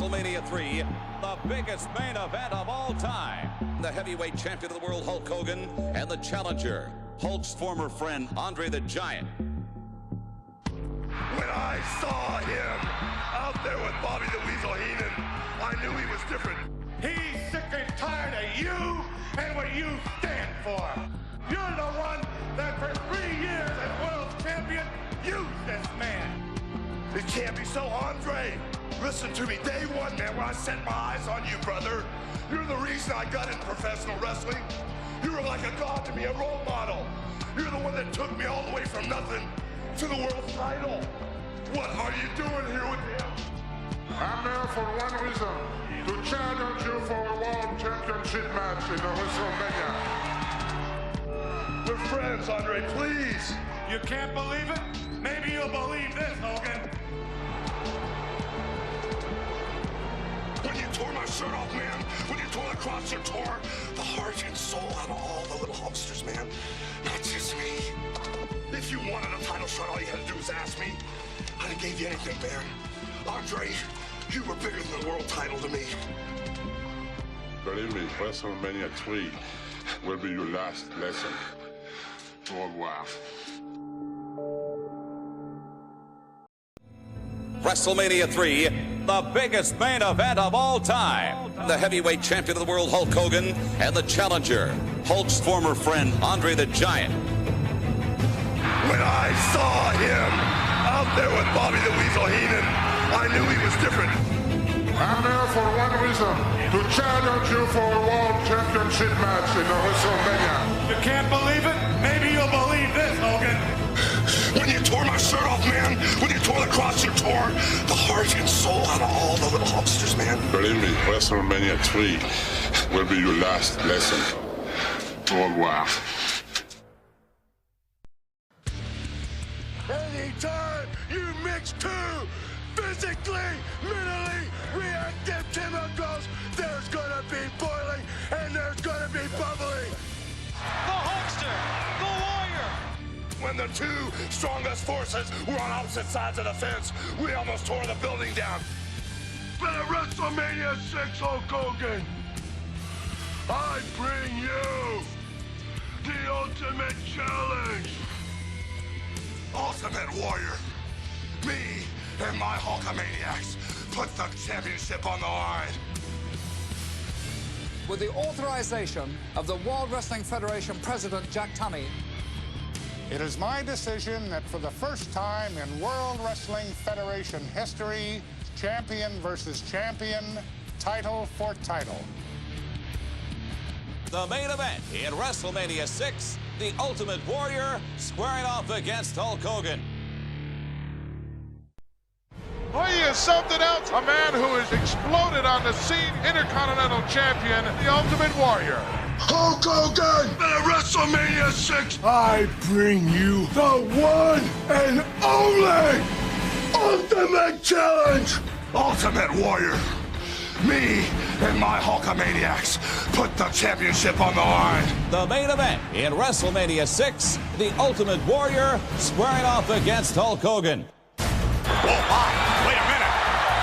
WrestleMania 3, the biggest main event of all time. The heavyweight champion of the world, Hulk Hogan, and the challenger, Hulk's former friend, Andre the Giant. When I saw him out there with Bobby the Weasel Heenan, I knew he was different. He's sick and tired of you and what you stand for. You're the one that for 3 years as world champion used this man. It can't be so, Andre. Listen to me, day one, man, when I set my eyes on you, brother. You're the reason I got into professional wrestling. You were like a god to me, a role model. You're the one that took me all the way from nothing to the world title. What are you doing here with him? I'm here for one reason, to challenge you for a world championship match in WrestleMania. We're friends, Andre, please. You can't believe it? Maybe you'll believe this, Hogan. When you tore my shirt off, man, when you tore the cross, you tore the heart and soul out of all the little Hulksters, man. Not just me. If you wanted a title shot, all you had to do was ask me. I'd have gave you anything, man. Andre, you were bigger than the world title to me. Believe me, WrestleMania 3 will be your last lesson. Au revoir. WrestleMania 3, the biggest main event of all time. The heavyweight champion of the world, Hulk Hogan, and the challenger, Hulk's former friend, Andre the Giant. When I saw him out there with Bobby the Weasel Heenan, I knew he was different. I'm here for one reason, to challenge you for a world championship match in WrestleMania. You can't believe it? Maybe you'll believe this, Hogan. When you tore my shirt off, man, when you tore the cross, you tore the heart and soul out of all the little Hulksters, man. Believe me, WrestleMania 3 will be your last lesson. Au revoir. Anytime you mix two physically, mentally reactive chemicals, there's gonna be boiling and there's gonna be bubbling. The Hulkster, the Warrior. When the two strongest forces were on opposite sides of the fence, we almost tore the building down. But at WrestleMania 6, Hulk Hogan, I bring you the ultimate challenge. Ultimate Warrior. Me and my Hulkamaniacs put the championship on the line. With the authorization of the World Wrestling Federation President Jack Tunney, it is my decision that for the first time in World Wrestling Federation history, champion versus champion, title for title. The main event in WrestleMania 6, the Ultimate Warrior squaring off against Hulk Hogan. Oh, he is something else. A man who has exploded on the scene, Intercontinental Champion, the Ultimate Warrior. Hulk Hogan! At WrestleMania 6, I bring you the one and only Ultimate Challenge! Ultimate Warrior. Me and my Hulkamaniacs put the championship on the line. The main event in WrestleMania 6, the Ultimate Warrior squaring off against Hulk Hogan. Oh, my. Wait a minute.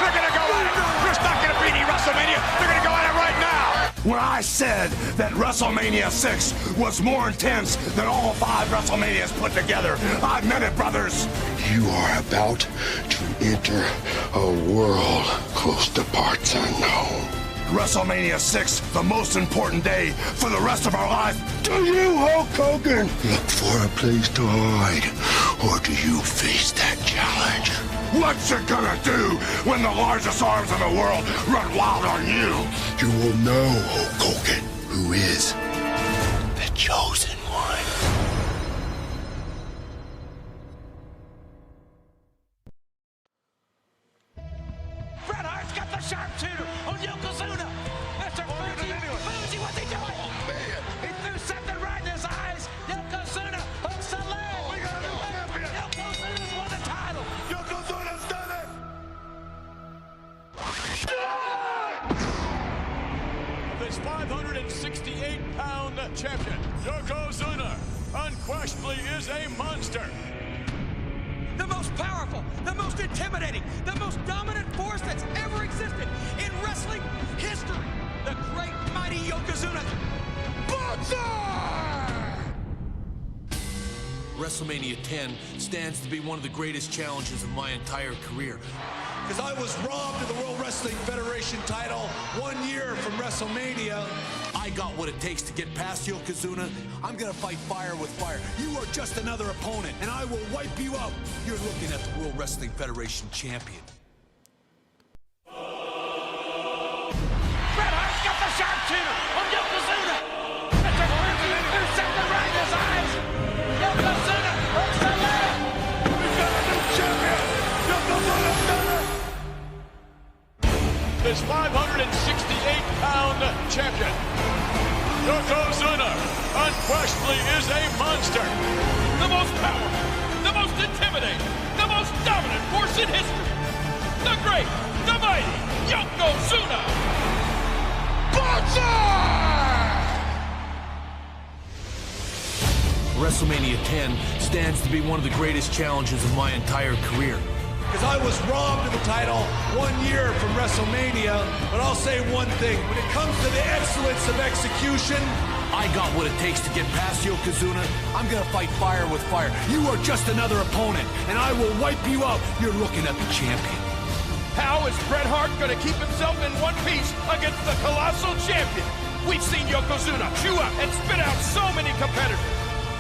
They're going to go at it. There's not going to be any WrestleMania. They're going to go at it right now. When I said that WrestleMania 6 was more intense than all 5 WrestleManias put together, I meant it, brothers. You are about to enter a world close to parts unknown. WrestleMania 6, the most important day for the rest of our lives. Do you, Hulk Hogan, look for a place to hide, or do you face that challenge? What you gonna do when the largest arms in the world run wild on you? You will know, Hulk Hogan, who is the chosen one. Bret Hart's got the sharpshooter on Yokozuna. Mr. Fuji, Fuji, what's he doing? Oh, man. He threw something right in his eyes. Yokozuna hooks the leg. We got a new champion. Yokozuna's won the title. Yokozuna's done it. This 568-pound champion, Yokozuna, unquestionably is a monster. The most powerful, the most intimidating, the most dominant force that's ever existed. existed in wrestling history. The great mighty Yokozuna. WrestleMania 10 stands to be one of the greatest challenges of my entire career. Because I was robbed of the World Wrestling Federation title 1 year from WrestleMania. I got what it takes to get past Yokozuna. I'm gonna fight fire with fire. You are just another opponent, and I will wipe you out. You're looking at the World Wrestling Federation champion. Bret Hart's got the sharpshooter on Yokozuna. Mr. Freaky intercepted right in his eyes. Yokozuna hooks the leg. We've got a new champion. Yokozuna's done it. This 568-pound champion, Yokozuna, unquestionably is a monster. The most powerful, the most intimidating, the most dominant force in history. The great, the mighty Yokozuna. WrestleMania 10 stands to be one of the greatest challenges of my entire career. Because I was robbed of the title 1 year from WrestleMania, but I'll say one thing. When it comes to the excellence of execution, I got what it takes to get past Yokozuna. I'm gonna fight fire with fire. You are just another opponent, and I will wipe you out. You're looking at the champion. How is Bret Hart going to keep himself in one piece against the colossal champion? We've seen Yokozuna chew up and spit out so many competitors.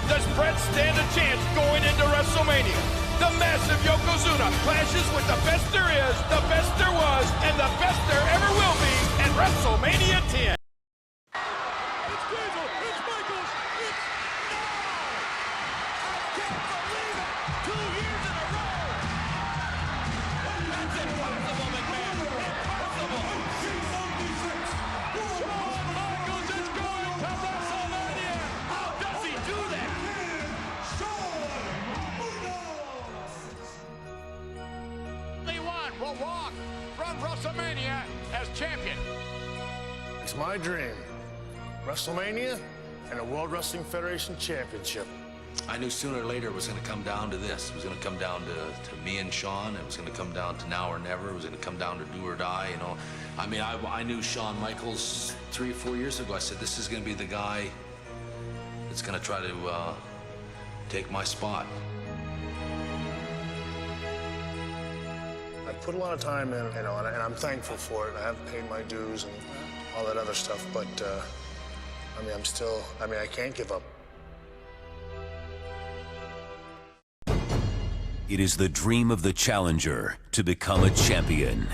Does Bret stand a chance going into WrestleMania? The massive Yokozuna clashes with the best there is, the best there was, and the best there ever will be at WrestleMania 10. It's Diesel. It's Michaels. It's now. I can't believe it. 2 years in a row. That's impossible, McMahon. Impossible. Shawn Michaels is going to WrestleMania. How does he do that? Only one will walk from WrestleMania as champion. It's my dream. WrestleMania and a World Wrestling Federation Championship. I knew sooner or later it was going to come down to this. It was going to come down to me and Shawn. It was going to come down to now or never. It was going to come down to do or die, you know. I mean, I knew Shawn Michaels 3 or 4 years ago. I said, this is going to be the guy that's going to try to take my spot. I put a lot of time in, you know, and I'm thankful for it. I have paid my dues and all that other stuff, but I mean, I can't give up. It is the dream of the challenger to become a champion.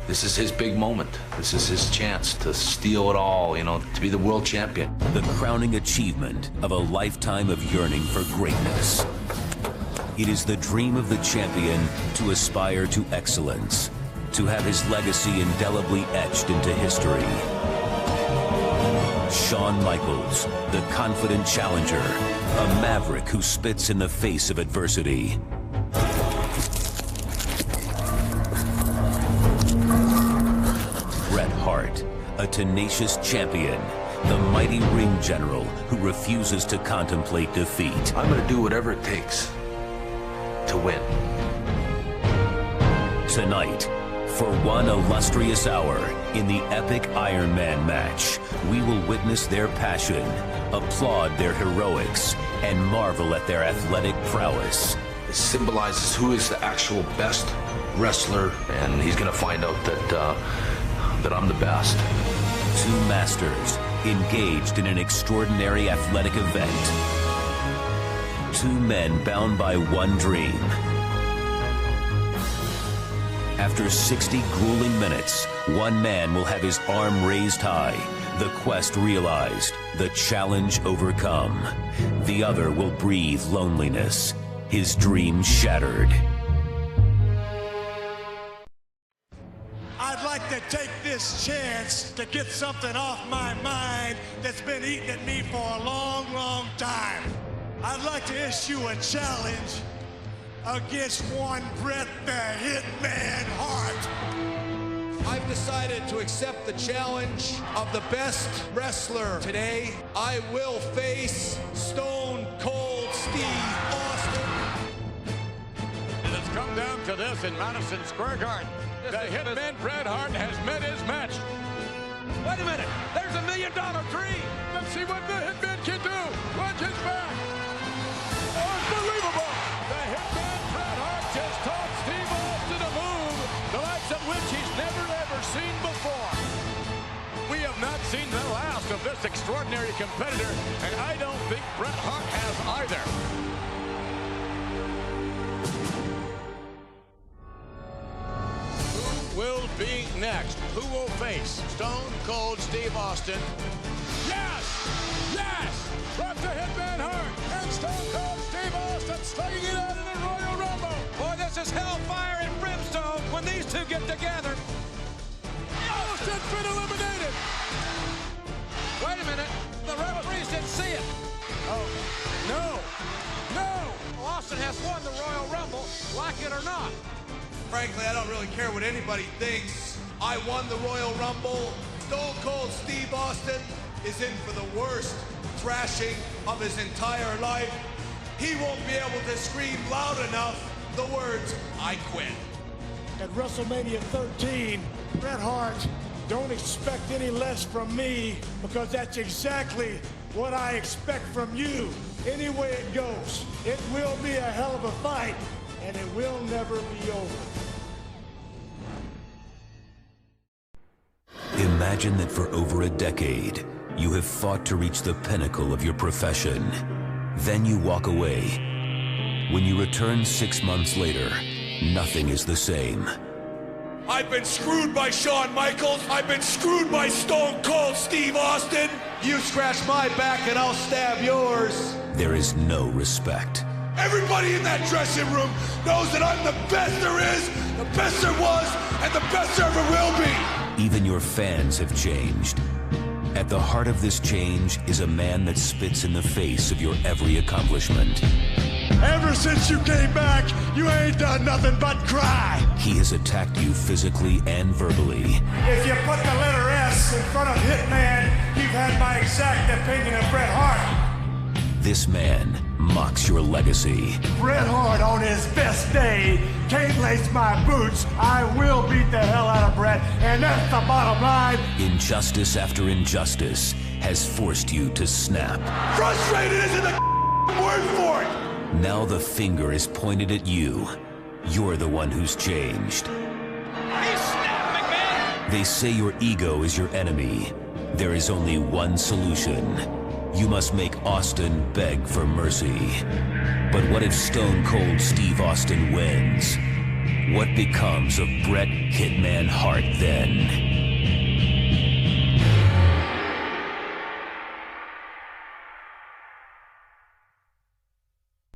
This is his big moment. This is his chance to steal it all, you know, to be the world champion. The crowning achievement of a lifetime of yearning for greatness. It is the dream of the champion to aspire to excellence, to have his legacy indelibly etched into history. Shawn Michaels, the confident challenger, a maverick who spits in the face of adversity. Bret Hart, a tenacious champion, the mighty ring general who refuses to contemplate defeat. I'm going to do whatever it takes to win. Tonight, for one illustrious hour in the epic Iron Man match, we will witness their passion, applaud their heroics, and marvel at their athletic prowess. It symbolizes who is the actual best wrestler, and he's going to find out that I'm the best. Two masters engaged in an extraordinary athletic event. Two men bound by one dream. After 60 grueling minutes, one man will have his arm raised high, the quest realized, the challenge overcome. The other will breathe loneliness, his dream shattered. I'd like to take this chance to get something off my mind that's been eating at me for a long, long time. I'd like to issue a challenge against one Bret the Hitman Hart. I've decided to accept the challenge of the best wrestler today. I will face Stone Cold Steve Austin. And it's come down to this in Madison Square Garden. The Hitman Bret Hart has met his match. Wait a minute. There's $1 million tree. Let's see what the Hitman can do. Watch his back. Unbelievable. The Hitman Bret Hart just taught Steve Austin a move, the likes of which he's never ever seen before. We have not seen the last of this extraordinary competitor, and I don't think Bret Hart has either. Who will be next? Who will face Stone Cold Steve Austin? Yes! Yes! Bret the Hitman Hart and Stone Cold Steve Austin slugging it out in the Royal Rumble. Boy, this is hellfire and brimstone when these two get together. Austin's been eliminated. Wait a minute. The referees didn't see it. Oh, no. No! Austin has won the Royal Rumble, like it or not. Frankly, I don't really care what anybody thinks. I won the Royal Rumble. Stone Cold Steve Austin is in for the worst thrashing of his entire life. He won't be able to scream loud enough the words, "I quit." At WrestleMania 13, Bret Hart, don't expect any less from me, because that's exactly what I expect from you. Any way it goes, it will be a hell of a fight, and it will never be over. Imagine that for over a decade, you have fought to reach the pinnacle of your profession. Then you walk away. When you return 6 months later, nothing is the same. I've been screwed by Shawn Michaels. I've been screwed by Stone Cold Steve Austin. You scratch my back and I'll stab yours. There is no respect. Everybody in that dressing room knows that I'm the best there is, the best there was, and the best there ever will be. Even your fans have changed. At the heart of this change is a man that spits in the face of your every accomplishment. Ever since you came back, you ain't done nothing but cry. He has attacked you physically and verbally. If you put the letter S in front of Hitman, you've had my exact opinion of Bret Hart. This man mocks your legacy. Bret Hart on his best day can't lace my boots. I will beat the hell out of Bret, and that's the bottom line. Injustice after injustice has forced you to snap. Frustrated isn't the word for it. Now the finger is pointed at you. You're the one who's changed. He snapped, McMahon! They say your ego is your enemy. There is only one solution. You must make Austin beg for mercy. But what if Stone Cold Steve Austin wins? What becomes of Bret Hitman Hart then?